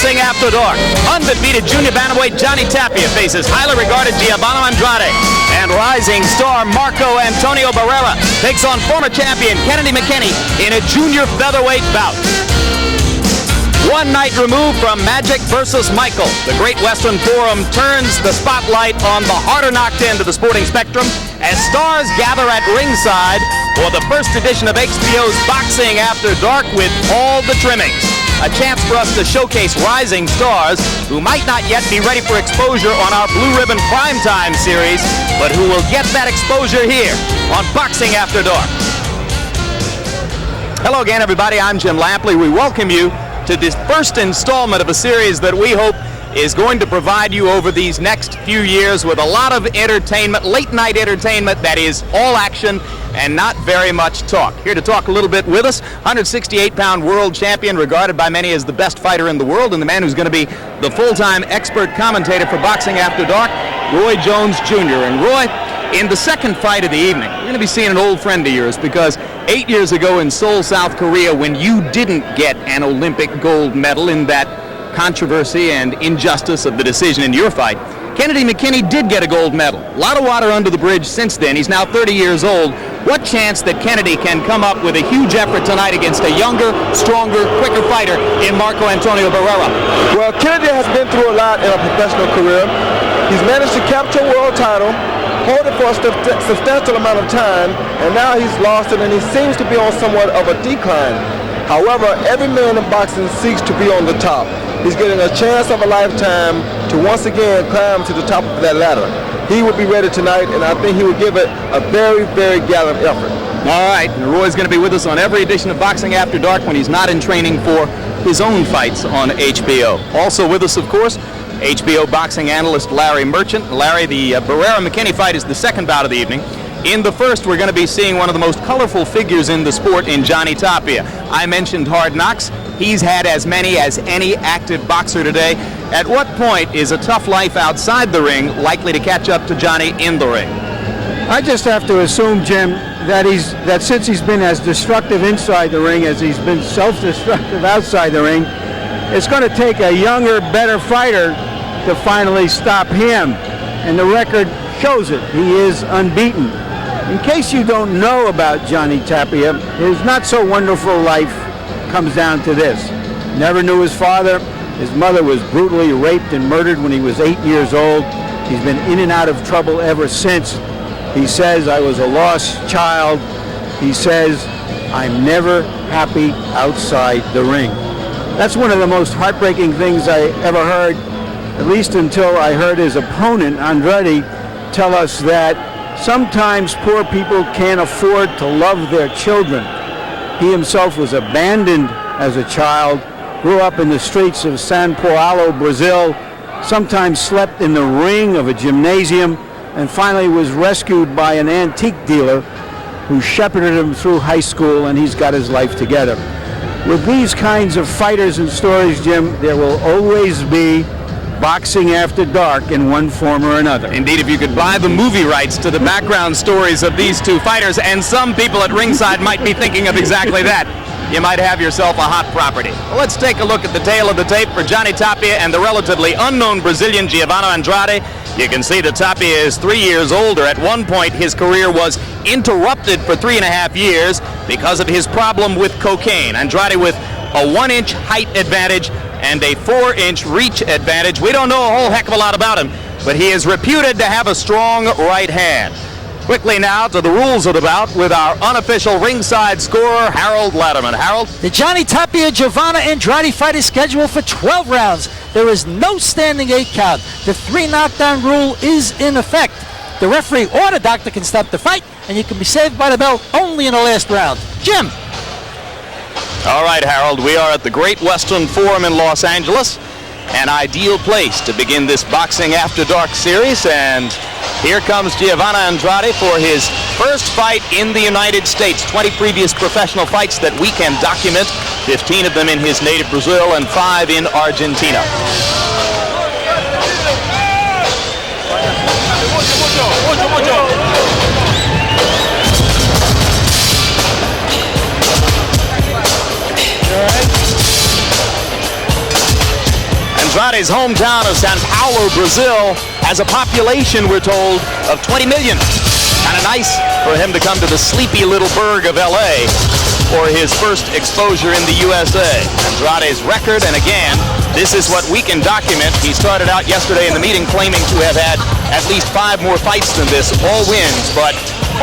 Boxing After Dark. Undefeated junior bantamweight Johnny Tapia faces highly regarded Giovanne Andrade. And rising star Marco Antonio Barrera takes on former champion Kennedy McKinney in a junior featherweight bout. One night removed from Magic versus Michael, the Great Western Forum turns the spotlight on the harder knocked end of the sporting spectrum as stars gather at ringside for the first edition of HBO's Boxing After Dark with all the trimmings. A chance for us to showcase rising stars who might not yet be ready for exposure on our Blue Ribbon Primetime series, but who will get that exposure here on Boxing After Dark. Hello again, everybody. I'm Jim Lampley. We welcome you to this first installment of a series that we hope is going to provide you over these next few years with a lot of entertainment, late night entertainment that is all action and not very much talk. Here to talk a little bit with us, 168-pound world champion, regarded by many as the best fighter in the world, and the man who's going to be the full-time expert commentator for Boxing After Dark, Roy Jones Jr. And Roy, in the second fight of the evening, you're going to be seeing an old friend of yours because 8 years ago in Seoul, South Korea, when you didn't get an Olympic gold medal in that controversy and injustice of the decision in your fight, Kennedy McKinney did get a gold medal. A lot of water under the bridge since then. He's now 30 years old. What chance that Kennedy can come up with a huge effort tonight against a younger, stronger, quicker fighter in Marco Antonio Barrera? Well, Kennedy has been through a lot in a professional career. He's managed to capture a world title, hold it for a substantial amount of time, and now he's lost it, and he seems to be on somewhat of a decline. However, every man in boxing seeks to be on the top. He's getting a chance of a lifetime to once again climb to the top of that ladder. He will be ready tonight, and I think he will give it a very, very gallant effort. All right, and Roy's going to be with us on every edition of Boxing After Dark when he's not in training for his own fights on HBO. Also with us, of course, HBO boxing analyst Larry Merchant. Larry, the Barrera-McKinney fight is the second bout of the evening. In the first, we're going to be seeing one of the most colorful figures in the sport in Johnny Tapia. I mentioned hard knocks. He's had as many as any active boxer today. At what point is a tough life outside the ring likely to catch up to Johnny in the ring? I just have to assume, Jim, that since he's been as destructive inside the ring as he's been self-destructive outside the ring, it's going to take a younger, better fighter to finally stop him. And the record shows it. He is unbeaten. In case you don't know about Johnny Tapia, his not-so-wonderful life comes down to this. Never knew his father. His mother was brutally raped and murdered when he was 8 years old. He's been in and out of trouble ever since. He says, I was a lost child. He says, I'm never happy outside the ring. That's one of the most heartbreaking things I ever heard, at least until I heard his opponent, Andrade, tell us that sometimes poor people can't afford to love their children. He himself was abandoned as a child, grew up in the streets of São Paulo, Brazil, sometimes slept in the ring of a gymnasium, and finally was rescued by an antique dealer who shepherded him through high school, and he's got his life together. With these kinds of fighters and stories, Jim, there will always be Boxing After Dark in one form or another. Indeed, if you could buy the movie rights to the background stories of these two fighters, and some people at ringside might be thinking of exactly that, you might have yourself a hot property. Well, let's take a look at the tail of the tape for Johnny Tapia and the relatively unknown Brazilian Giovanne Andrade. You can see that Tapia is 3 years older. At one point, his career was interrupted for 3.5 years because of his problem with cocaine. Andrade with a 1-inch height advantage and a 4-inch reach advantage. We don't know a whole heck of a lot about him, but he is reputed to have a strong right hand. Quickly now to the rules of the bout with our unofficial ringside scorer, Harold Latterman. Harold? The Johnny Tapia Giovanne Andrade fight is scheduled for 12 rounds. There is no standing 8 count. The 3 knockdown rule is in effect. The referee or the doctor can stop the fight, and you can be saved by the bell only in the last round. Jim? All right, Harold, we are at the Great Western Forum in Los Angeles, an ideal place to begin this Boxing After Dark series, and here comes Giovanne Andrade for his first fight in the United States. 20 previous professional fights that we can document, 15 of them in his native Brazil and 5 in Argentina. Andrade's hometown of Sao Paulo, Brazil, has a population, we're told, of 20 million. Kind of nice for him to come to the sleepy little burg of LA for his first exposure in the USA. Andrade's record, and again, this is what we can document. He started out yesterday in the meeting claiming to have had at least 5 more fights than this, all wins, but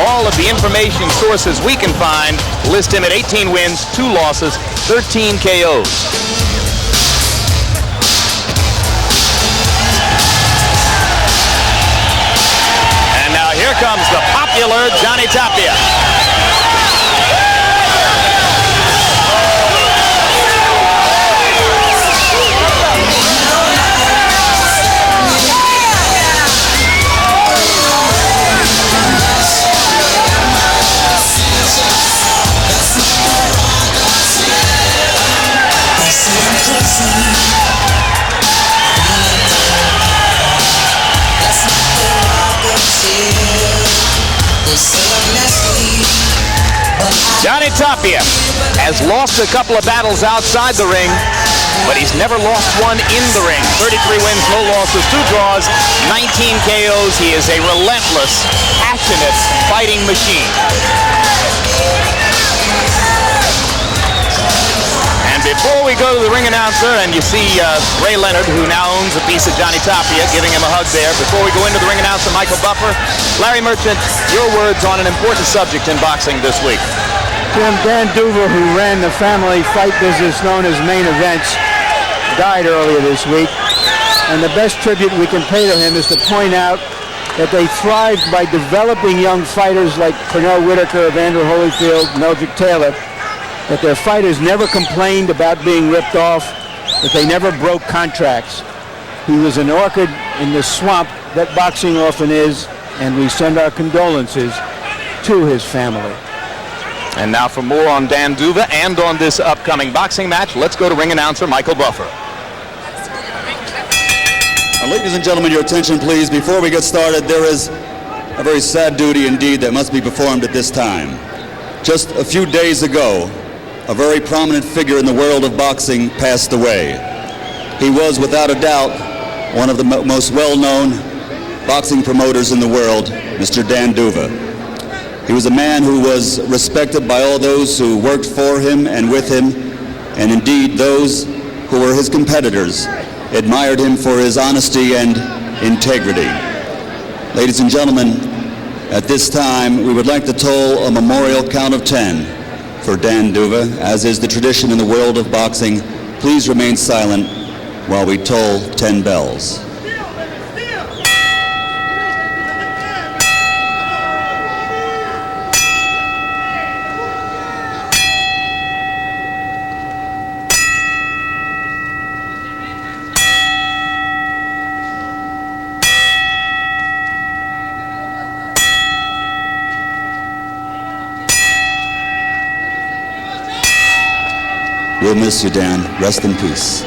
all of the information sources we can find list him at 18 wins, 2 losses, 13 KOs. And now here comes the popular Johnny Tapia. Johnny Tapia has lost a couple of battles outside the ring, but he's never lost one in the ring. 33 wins, no losses, 2 draws, 19 KOs. He is a relentless, passionate fighting machine. And before we go to the ring announcer, and you see Ray Leonard, who now owns a piece of Johnny Tapia, giving him a hug there. Before we go into the ring announcer, Michael Buffer, Larry Merchant, your words on an important subject in boxing this week. Jim, Dan Duva, who ran the family fight business known as Main Events, died earlier this week. And the best tribute we can pay to him is to point out that they thrived by developing young fighters like Pernell Whitaker, Evander Holyfield, Meldrick Taylor, that their fighters never complained about being ripped off, that they never broke contracts. He was an orchid in the swamp that boxing often is, and we send our condolences to his family. And now for more on Dan Duva and on this upcoming boxing match, let's go to ring announcer Michael Buffer. Ladies and gentlemen, your attention please. Before we get started, there is a very sad duty indeed that must be performed at this time. Just a few days ago, a very prominent figure in the world of boxing passed away. He was, without a doubt, one of the most well-known boxing promoters in the world, Mr. Dan Duva. He was a man who was respected by all those who worked for him and with him, and indeed those who were his competitors admired him for his honesty and integrity. Ladies and gentlemen, at this time, we would like to toll a memorial count of 10 for Dan Duva. As is the tradition in the world of boxing, please remain silent while we toll 10 bells. We'll miss you, Dan. Rest in peace.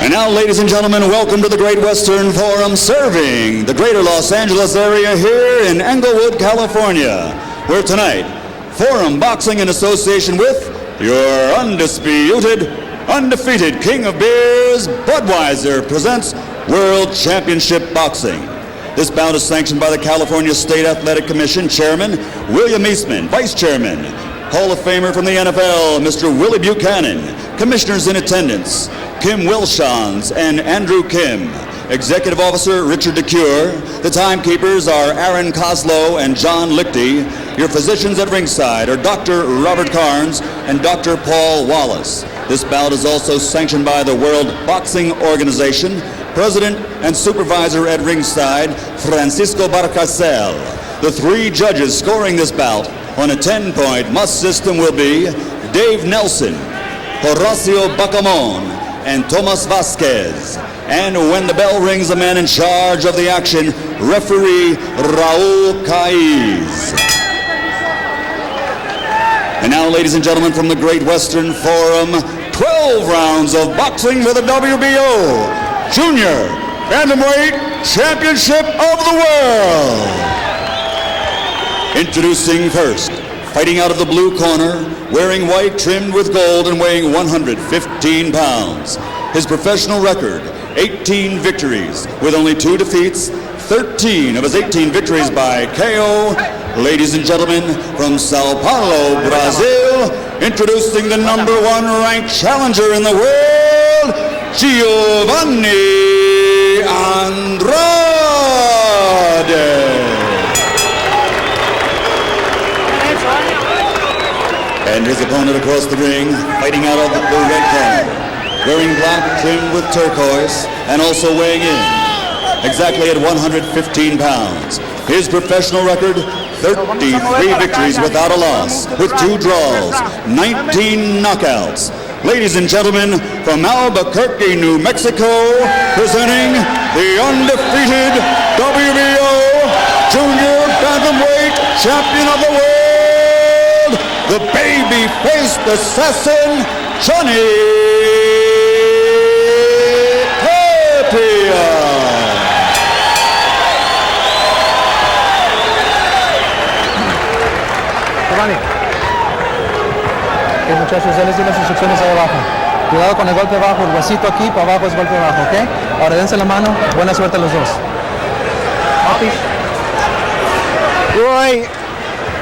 And now, ladies and gentlemen, welcome to the Great Western Forum, serving the greater Los Angeles area here in Englewood, California, where tonight, Forum Boxing in association with your undisputed, undefeated King of Beers, Budweiser, presents World Championship Boxing. This bout is sanctioned by the California State Athletic Commission Chairman William Eastman, Vice Chairman, Hall of Famer from the NFL, Mr. Willie Buchanan, Commissioners in attendance, Kim Wilshans and Andrew Kim, Executive Officer Richard DeCure. The timekeepers are Aaron Koslow and John Lichty. Your physicians at ringside are Dr. Robert Carnes and Dr. Paul Wallace. This bout is also sanctioned by the World Boxing Organization. President and supervisor at ringside, Francisco Barcasel. The 3 judges scoring this bout on a 10-point must system will be Dave Nelson, Horacio Bacamon, and Tomas Vasquez. And when the bell rings, the man in charge of the action, referee Raul Caiz. And now, ladies and gentlemen, from the Great Western Forum, 12 rounds of boxing for the WBO Junior Bantamweight Championship of the World. Introducing first, Fighting out of the blue corner, wearing white trimmed with gold and weighing 115 pounds. His professional record, 18 victories with only 2 defeats, 13 of his 18 victories by KO. Ladies and gentlemen, from Sao Paulo, Brazil, introducing the #1 ranked challenger in the world, Giovanne Andrade. And his opponent across the ring, fighting out of the red corner, wearing black trimmed with turquoise and also weighing in exactly at 115 pounds. His professional record, 33 victories without a loss, with 2 draws, 19 knockouts. Ladies and gentlemen, from Albuquerque, New Mexico, presenting the undefeated WBO Junior Bantamweight Champion of the World, the baby-faced assassin, Johnny Tapia. Giovanni. Ok, muchachos, ya les di las instrucciones ahí abajo. Cuidado con el golpe bajo, el huesito aquí, para abajo es golpe bajo, ¿ok? Ahora dense la mano, buena suerte a los dos. Roy,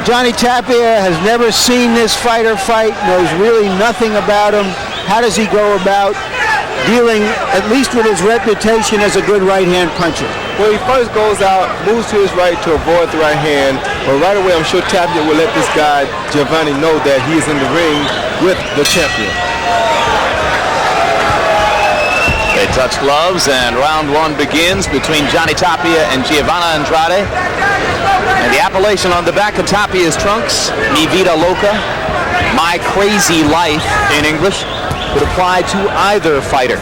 Johnny Tapia has never seen this fighter fight, knows really nothing about him. How does he go about dealing, at least with his reputation as a good right-hand puncher? Well, he first goes out, moves to his right to avoid the right hand, but right away I'm sure Tapia will let this guy, Giovanne, know that he is in the ring with the champion. They touch gloves, and round 1 begins between Johnny Tapia and Giovanne Andrade. And the appellation on the back of Tapia's trunks, Mi Vida Loca, My Crazy Life in English, would apply to either fighter.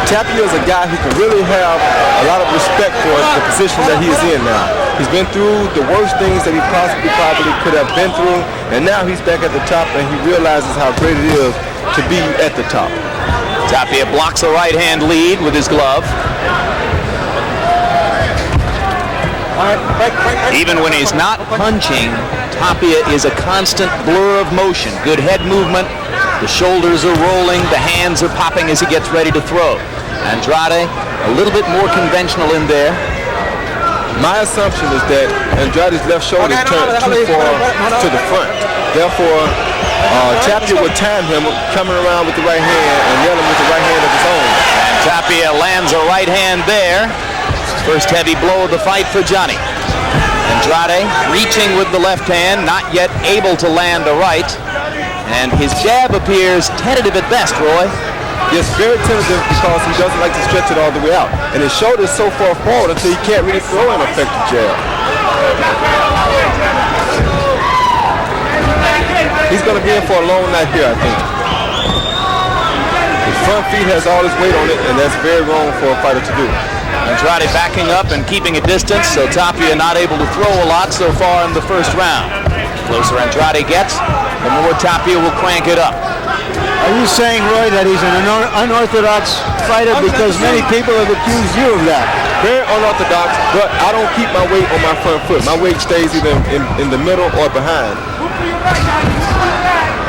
Tapia is a guy who can really have a lot of respect for the position that he is in now. He's been through the worst things that he probably could have been through, and now he's back at the top and he realizes how great it is to be at the top. Tapia blocks a right-hand lead with his glove. Even when he's not punching, Tapia is a constant blur of motion. Good head movement, the shoulders are rolling, the hands are popping as he gets ready to throw. Andrade, a little bit more conventional in there. My assumption is that Andrade's left shoulder is turned too far to the front. Therefore, Tapia would time him coming around with the right hand and yelling with the right hand of his own. And Tapia lands a right hand there. First heavy blow of the fight for Johnny. Andrade reaching with the left hand, not yet able to land a right. And his jab appears tentative at best, Roy. Yes, very tentative because he doesn't like to stretch it all the way out. And his shoulder is so far forward until he can't really throw an effective jab. He's going to be in for a long night here, I think. His front feet has all his weight on it, and that's very wrong for a fighter to do. Andrade backing up and keeping a distance, so Tapia not able to throw a lot so far in the first round. The closer Andrade gets, the more Tapia will crank it up. Are you saying, Roy, that he's an unorthodox fighter? Because many people have accused you of that. Very unorthodox, but I don't keep my weight on my front foot. My weight stays either in the middle or behind.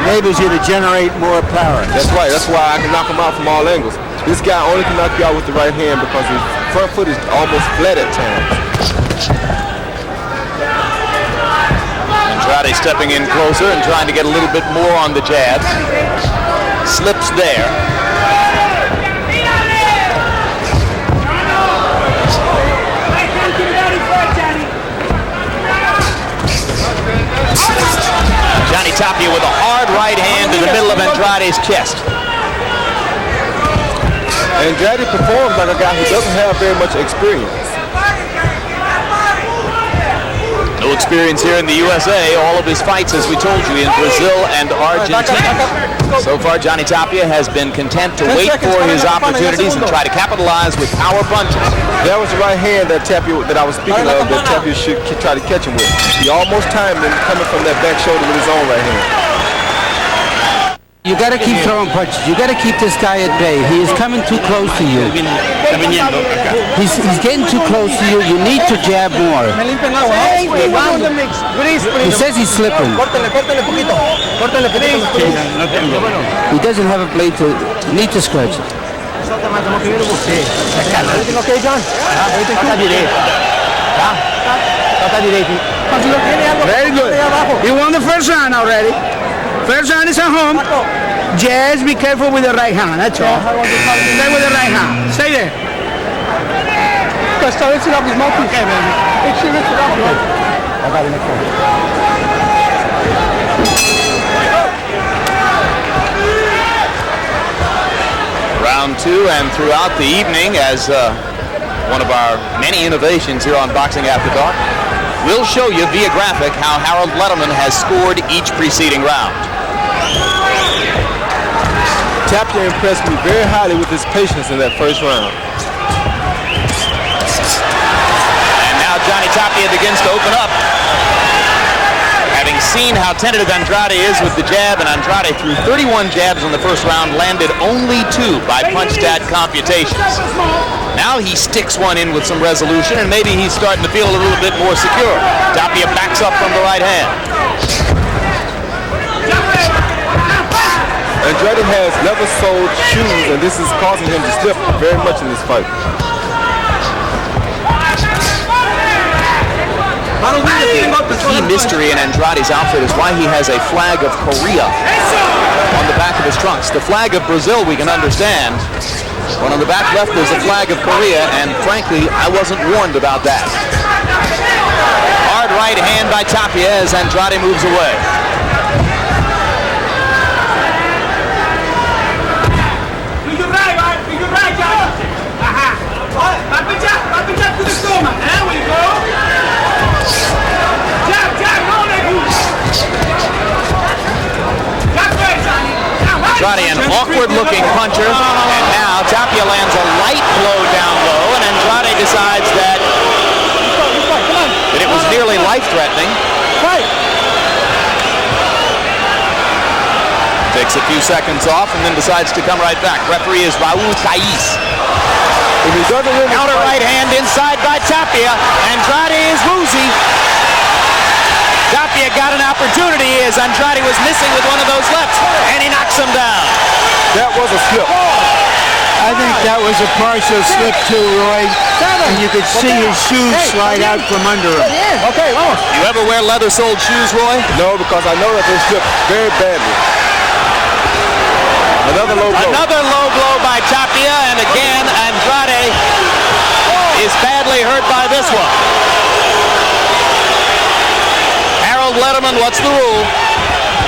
Enables you to generate more power. That's right. That's why I can knock him out from all angles. This guy only can knock you out with the right hand because his front foot is almost flat at times. Andrade stepping in closer and trying to get a little bit more on the jabs. Slips there. Johnny Tapia with a hard right hand in the middle of Andrade's chest. Andrade performs like a guy who doesn't have very much experience. No experience here in the USA. All of his fights, as we told you, in Brazil and Argentina. So far, Johnny Tapia has been content to wait for his opportunities and try to capitalize with power punches. That was the right hand that I was speaking of, that Tapia should try to catch him with. He almost timed him coming from that back shoulder with his own right hand. You got to keep throwing punches. You got to keep this guy at bay. He is coming too close to you. He's getting too close to you. You need to jab more. He says he's slipping. He doesn't have a blade to. You need to scratch it. Everything okay, John? Very good. He won the first round already. First round is at home. Just be careful with the right hand. That's all. Stay with the right hand. Stay there. Start it off his mouth. Okay, baby. Make sure it's off. I got it. Round 2 and throughout the evening, as one of our many innovations here on Boxing After Dark, we'll show you via graphic how Harold Letterman has scored each preceding round. Tapia impressed me very highly with his patience in that first round. And now Johnny Tapia begins to open up. Having seen how tentative Andrade is with the jab, and Andrade threw 31 jabs in the first round, landed only 2 by punch stat computations. Now he sticks one in with some resolution, and maybe he's starting to feel a little bit more secure. Tapia backs up from the right hand. Andrade has leather-soled shoes, and this is causing him to slip very much in this fight. The key mystery in Andrade's outfit is why he has a flag of Korea on the back of his trunks. The flag of Brazil we can understand, but on the back left there's a flag of Korea, and frankly, I wasn't warned about that. Hard right hand by Tapia as Andrade moves away. Andrade, an awkward-looking puncher, and now Tapia lands a light blow down low, and Andrade decides that it was nearly life-threatening. Takes a few seconds off and then decides to come right back. Referee is Raul Cais. Counter right hand inside by Tapia. Andrade is woozy. Tapia got an opportunity as Andrade was missing with one of those lefts, and he knocks him down. That was a slip. I think that was a partial slip too, Roy. And you could see his shoes slide out from under him. Okay, vamos. You ever wear leather-soled shoes, Roy? No, because I know that they slip very badly. Another low blow. Another low blow by Tapia, and again, Andrade is badly hurt by this one. Harold Letterman, what's the rule?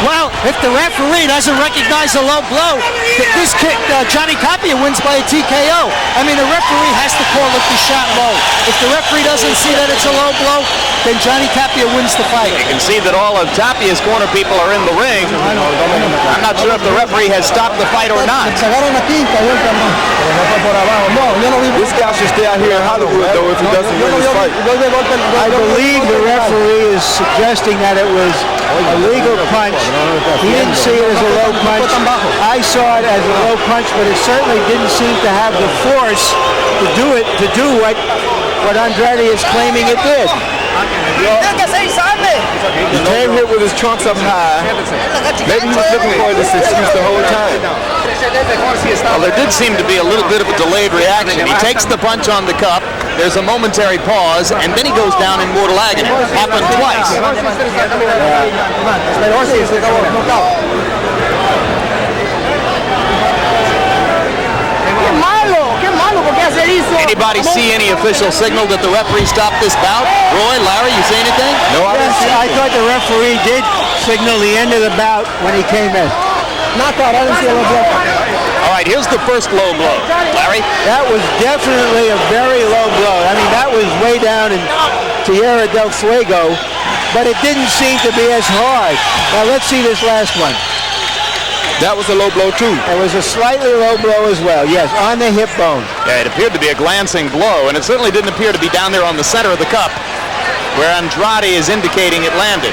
Well, if the referee doesn't recognize a low blow, this kick, Johnny Tapia wins by a TKO. I mean, the referee has to call it the shot low. If the referee doesn't see that it's a low blow, then Johnny Tapia wins the fight. You can see that all of Tapia's corner people are in the ring. I'm not sure if the referee has stopped the fight or not. This guy should stay out here in Hollywood, though, if he doesn't win this fight. I believe the referee is suggesting that it was a legal punch. He didn't see it as a low punch. I saw it as a low punch, but it certainly didn't seem to have the force to do what Andrade is claiming it did. He came here with his trunks up high. Maybe he was looking for this excuse the whole time. Well, there did seem to be a little bit of a delayed reaction. He takes the punch on the cup. There's a momentary pause, and then he goes down in mortal agony. Happened twice. Anybody see any official signal that the referee stopped this bout? Roy, Larry, you see anything? No, I thought the referee did signal the end of the bout when he came in. Knockout, I didn't see a low blow. All right, here's the first low blow. Larry? That was definitely a very low blow. I mean, that was way down in Tierra del Fuego, but it didn't seem to be as hard. Now let's see this last one. That was a low blow, too. It was a slightly low blow as well, yes, on the hip bone. Yeah, it appeared to be a glancing blow, and it certainly didn't appear to be down there on the center of the cup, where Andrade is indicating it landed.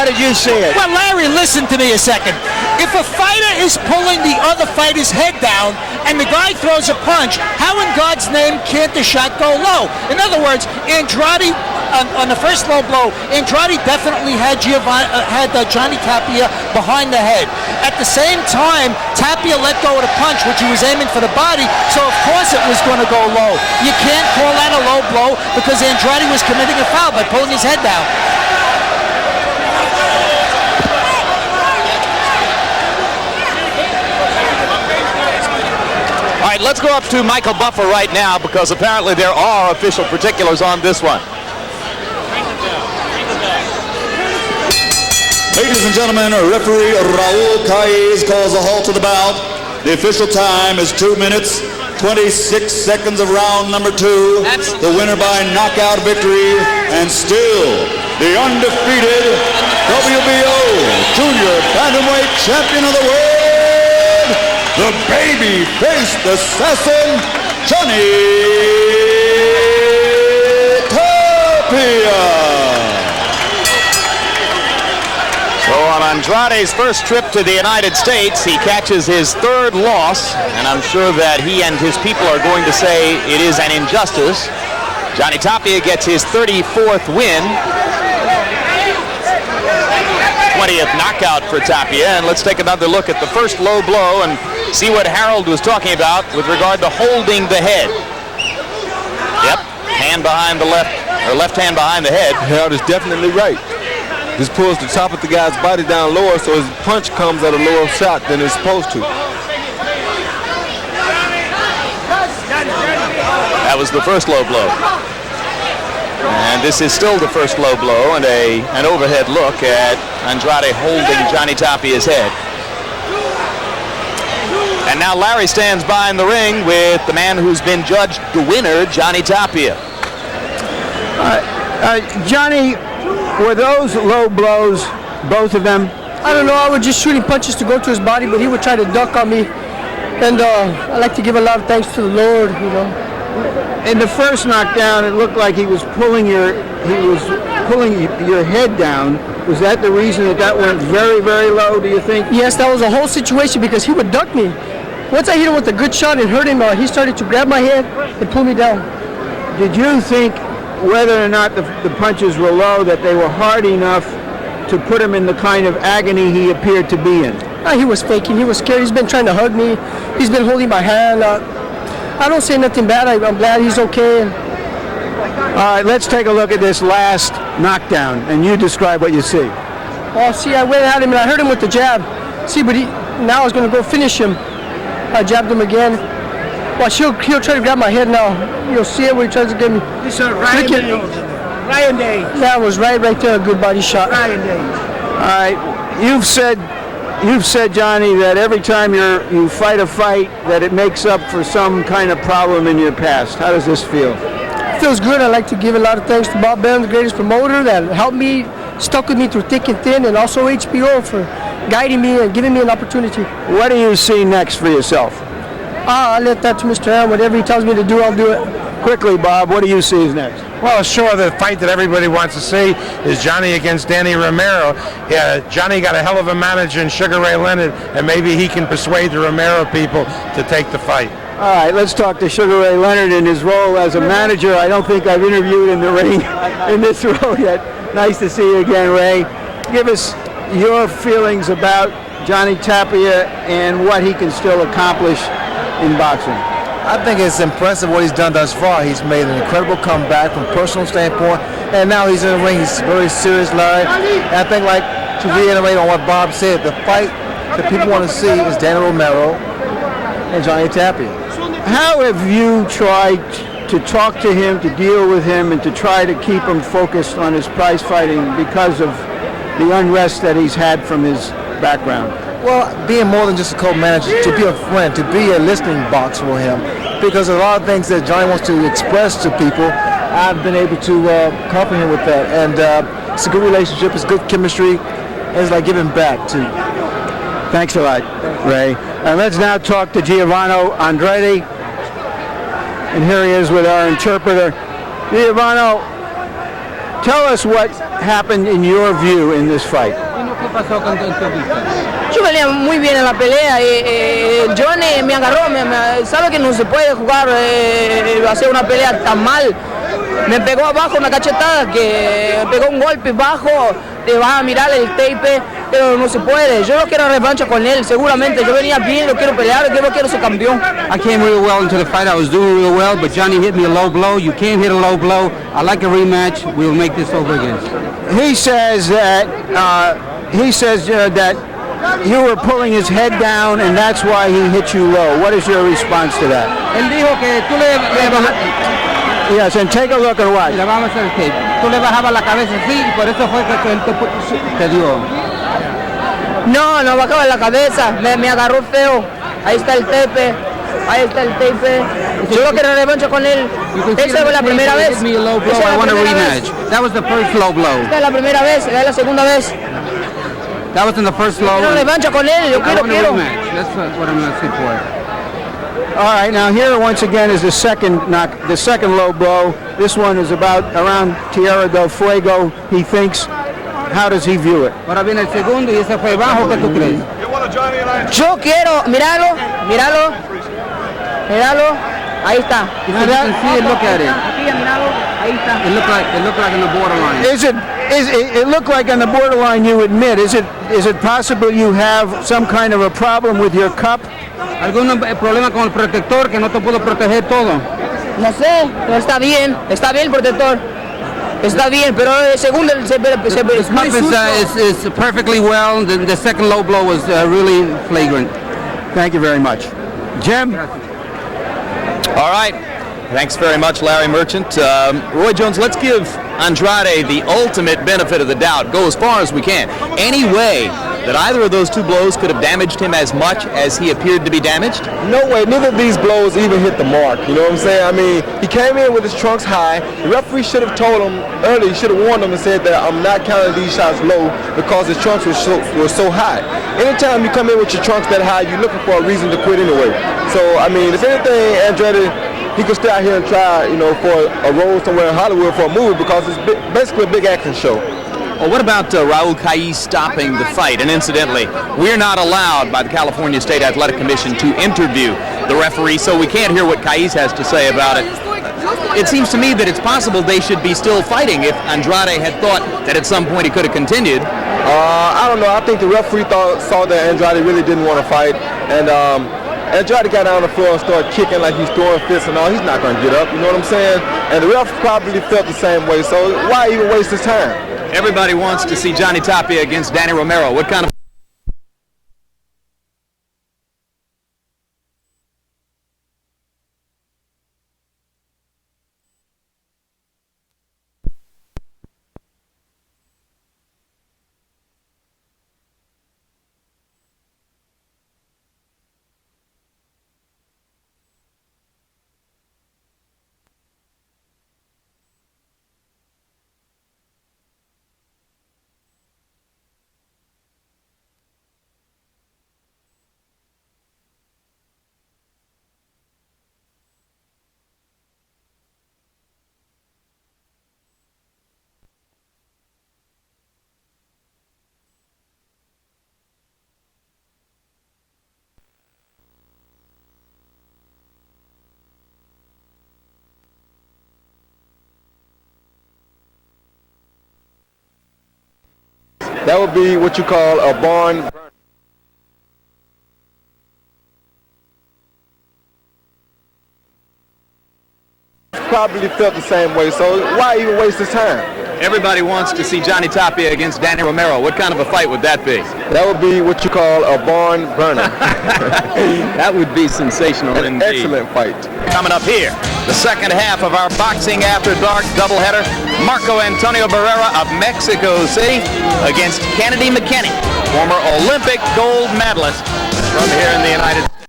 How did you see it? Well, Larry, listen to me a second. If a fighter is pulling the other fighter's head down and the guy throws a punch, how in God's name can't the shot go low? In other words, Andrade, on the first low blow, Andrade definitely had Johnny Tapia behind the head. At the same time, Tapia let go of the punch, which he was aiming for the body, so of course it was going to go low. You can't call that a low blow because Andrade was committing a foul by pulling his head down. All right, let's go up to Michael Buffer right now because apparently there are official particulars on this one. Ladies and gentlemen, referee Raul Calles calls a halt to the bout. The official time is 2 minutes, 26 seconds of round number 2. The winner by knockout victory and still the undefeated WBO Junior Bantamweight Champion of the world, the baby-faced assassin, Johnny Tapia. So on Andrade's first trip to the United States, he catches his third loss, and I'm sure that he and his people are going to say it is an injustice. Johnny Tapia gets his 34th win. 20th knockout for Tapia, and let's take another look at the first low blow and see what Harold was talking about with regard to holding the head. Yep, hand behind the left hand behind the head. Harold is definitely right. This pulls the top of the guy's body down lower, so his punch comes at a lower shot than it's supposed to. That was the first low blow. And this is still the first low blow and an overhead look at Andrade holding Johnny Tapia's head. And now Larry stands by in the ring with the man who's been judged the winner, Johnny Tapia. Johnny, were those low blows, both of them? I don't know, I was just shooting punches to go to his body, but he would try to duck on me. And I like to give a lot of thanks to the Lord, you know. In the first knockdown, it looked like he was pulling your head down. Was that the reason that went very, very low, do you think? Yes, that was the whole situation because he would duck me. Once I hit him with a good shot and hurt him, he started to grab my head and pull me down. Did you think, whether or not the punches were low, that they were hard enough to put him in the kind of agony he appeared to be in? He was faking. He was scared. He's been trying to hug me. He's been holding my hand. I don't say nothing bad. I'm glad he's okay. All right, let's take a look at this last knockdown, and you describe what you see. Oh, see, I went at him and I hurt him with the jab. See, but now I was going to go finish him. I jabbed him again. Well, he'll try to grab my head now. You'll see it when he tries to get me. This is Ryan Day. That was right there, a good body shot. Ryan Day. All right, you've said, Johnny, that every time you fight a fight, that it makes up for some kind of problem in your past. How does this feel? It feels good. I'd like to give a lot of thanks to Bob Bell, the greatest promoter, that helped me, stuck with me through thick and thin, and also HBO for guiding me and giving me an opportunity. What do you see next for yourself? I let that to Mr. M. Whatever he tells me to do, I'll do it. Quickly, Bob, what do you see is next? Well, sure, the fight that everybody wants to see is Johnny against Danny Romero. Yeah, Johnny got a hell of a manager in Sugar Ray Leonard, and maybe he can persuade the Romero people to take the fight. All right, let's talk to Sugar Ray Leonard in his role as a manager. I don't think I've interviewed in the ring in this role yet. Nice to see you again, Ray. Give us your feelings about Johnny Tapia and what he can still accomplish in boxing. I think it's impressive what he's done thus far. He's made an incredible comeback from a personal standpoint, and now he's in the ring. He's very serious, Larry. And I think, like, to reiterate on what Bob said, the fight that people want to see is Danny Romero and Johnny Tapia. How have you tried to talk to him, to deal with him, and to try to keep him focused on his prize fighting because of the unrest that he's had from his background? Well, being more than just a co-manager, to be a friend, to be a listening box for him, because a lot of things that Johnny wants to express to people, I've been able to comprehend with that, and it's a good relationship, it's good chemistry, and it's like giving back too. Thanks a lot, Ray. And let's now talk to Giovanne Andrade, and here he is with our interpreter. Giovanne, Tell us what happened in your view in this fight. Yo venía muy bien en la pelea. Johnny me agarró, sabe que no se puede jugar, hacer una pelea tan mal. Me pegó abajo una cachetada, que me pegó un golpe bajo, te vas a mirar el tape, pero no se puede. Yo no quiero revancha con él, seguramente. Yo venía bien, yo quiero pelear, yo quiero ser campeón. I came real well into the fight. I was doing real well, but Johnny hit me a low blow. You can't hit a low blow. I like a rematch. We'll make this over again. He says that that you were pulling his head down, and that's why he hit you low. What is your response to that? Él dijo que tú le Yes, and take a look and watch. Le vamos a hacer el tape. Tú le bajabas la cabeza así y por eso fue que él te dio. No, no bajaba la cabeza, me agarró feo. Ahí está el tape, ahí está el tape. Yo no quiero revancha con él. Esa fue la primera vez. I want a rematch. That was the first low blow. Esta es la primera vez, esta es la segunda vez. That was in the first low. Quiero revancha con él, yo quiero. Rematch. That's what I'm going to say for it. All right, now here once again is the second low blow. This one is around Tierra del Fuego, he thinks. How does he view it? Ahora viene el segundo y ese fue bajo. ¿Qué tú crees? Yo quiero, míralo. Ahí está. You can see it, look at it. Aquí, míralo, ahí está. It looked like in the borderline. It looked like on the borderline, you admit. Is it possible you have some kind of a problem with your cup? ¿Algún problema con el protector que no te pudo proteger todo? No sé, pero está bien el protector. Está bien, pero el segundo se cup is perfectly well. The second low blow was really flagrant. Thank you very much. Jim? All right. Thanks very much, Larry Merchant. Roy Jones, let's give Andrade the ultimate benefit of the doubt. Go as far as we can. Any way that either of those two blows could have damaged him as much as he appeared to be damaged? No way. Neither of these blows even hit the mark. You know what I'm saying? I mean, he came in with his trunks high. The referee should have told him early. He should have warned him and said that I'm not counting these shots low because his trunks were so high. Anytime you come in with your trunks that high, you're looking for a reason to quit anyway. So, I mean, if anything, Andrade, he could stay out here and try, for a role somewhere in Hollywood for a movie because it's basically a big action show. Well, what about Raul Caiz stopping the fight? And incidentally, we're not allowed by the California State Athletic Commission to interview the referee, so we can't hear what Caiz has to say about it. It seems to me that it's possible they should be still fighting if Andrade had thought that at some point he could have continued. I don't know. I think the referee saw that Andrade really didn't want to fight, and Andrade got down on the floor and started kicking like he's throwing fists and all. He's not going to get up, you know what I'm saying? And the ref probably felt the same way, so why even waste his time? Everybody wants to see Johnny Tapia against Danny Romero. What kind of That would be what you call a barn. Probably felt the same way, so why even waste his time? Everybody wants to see Johnny Tapia against Danny Romero. What kind of a fight would that be? That would be what you call a barn burner. That would be sensational An indeed. excellent fight. Coming up here, the second half of our Boxing After Dark doubleheader, Marco Antonio Barrera of Mexico City against Kennedy McKinney, former Olympic gold medalist from here in the United States.